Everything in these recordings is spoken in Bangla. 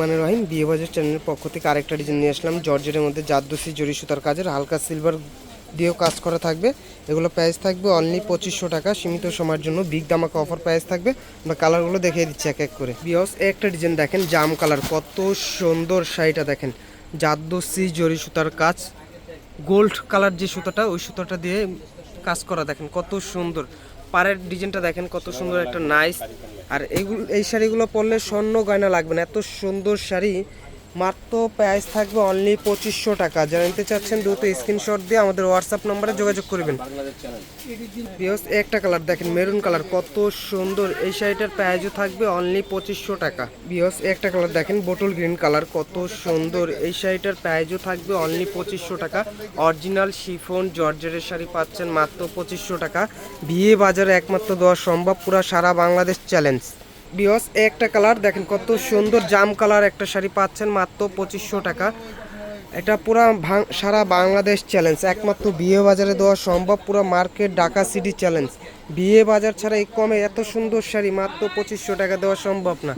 মানে রহিম বিয়ে বাজার চ্যানেলের পক্ষ থেকে আরেকটা ডিজাইন নিয়ে আসলাম। জর্জেটের মধ্যে জারদোসি জরি সুতার কাজের হালকা সিলভার দিয়েও কাজ করা থাকবে। এগুলো প্রাইস থাকবে অনলি 2500 টাকা। সীমিত সময়ের জন্য বিগ দামাকা অফার প্রাইস থাকবে। আমরা কালারগুলো দেখিয়ে দিচ্ছি এক এক করে। বিয়স একটা ডিজাইন দেখেন, জাম কালার, কত সুন্দর শাড়িটা দেখেন। জারদোসি জরি সুতার কাজ, গোল্ড কালার যে সুতাটা, ওই সুতাটা দিয়ে কাজ করা দেখেন কত সুন্দর। পাড়ের ডিজাইনটা দেখেন কত সুন্দর, একটা নাইস। আর এই শাড়িগুলো পরলে স্বর্ণ গয়না লাগবে না, এত সুন্দর শাড়ি। মাত্র প্রাইস থাকবে অনলি 2500 টাকা। যারা নিতে চাচ্ছেন দ্রুত স্ক্রিনশট দিয়ে আমাদের হোয়াটসঅ্যাপ নম্বরে যোগাযোগ করবেন। বিয়স একটা কালার দেখেন, মেরুন কালার, কত সুন্দর। এই শাড়িটার প্রাইসও থাকবে অনলি 2500 টাকা। বিয়স একটা কালার দেখেন, বোটল গ্রিন কালার, কত সুন্দর। এই শাড়িটার প্রাইসও থাকবে অনলি 2500 টাকা। অরিজিনাল শিফন জর্জেটের শাড়ি পাচ্ছেন মাত্র 2500 টাকা। বিয়ে বাজারে একমাত্র দেওয়া সম্ভব, পুরা সারা বাংলাদেশ চ্যালেঞ্জ। বিয়স একটা কালার দেখেন, কত সুন্দর জাম কালার একটা শাড়ি পাচ্ছেন মাত্র 2500 টাকা। এটা পুরা সারা বাংলাদেশ চ্যালেঞ্জ, একমাত্র বিয়ে বাজারে দেওয়া সম্ভব, পুরো মার্কেট ঢাকা সিটি চ্যালেঞ্জ। বিয়ে বাজার ছাড়া এই কমে এত সুন্দর শাড়ি মাত্র 2500 টাকা দেওয়া সম্ভব না।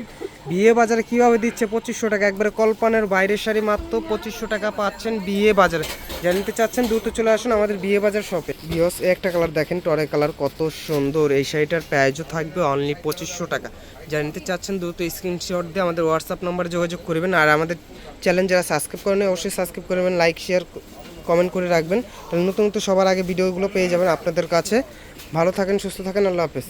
বিয়ে বাজারে কীভাবে দিচ্ছে 2500 টাকা, একবারে কল্পনার বাইরের শাড়ি মাত্র 2500 টাকা পাচ্ছেন বিয়ে বাজারে। জানতে চাচ্ছেন দ্রুত চলে আসুন আমাদের বিয়ে বাজার শপে। বিয়স একটা কালার দেখেন, টরে কালার, কত সুন্দর। এই শাড়িটার প্রাইসও থাকবে অনলি 2500 টাকা। জানতে চাচ্ছেন দ্রুত স্ক্রিনশট দিয়ে আমাদের হোয়াটসঅ্যাপ নম্বরে যোগাযোগ করবেন। আর আমাদের চ্যানেল যারা সাবস্ক্রাইব করেন অবশ্যই সাবস্ক্রাইব করবেন, লাইক শেয়ার কমেন্ট করে রাখবেন, তাহলে নতুন নতুন সবার আগে ভিডিওগুলো পেয়ে যাবেন আপনাদের কাছে। ভালো থাকেন, সুস্থ থাকেন, আল্লাহ হাফেজ।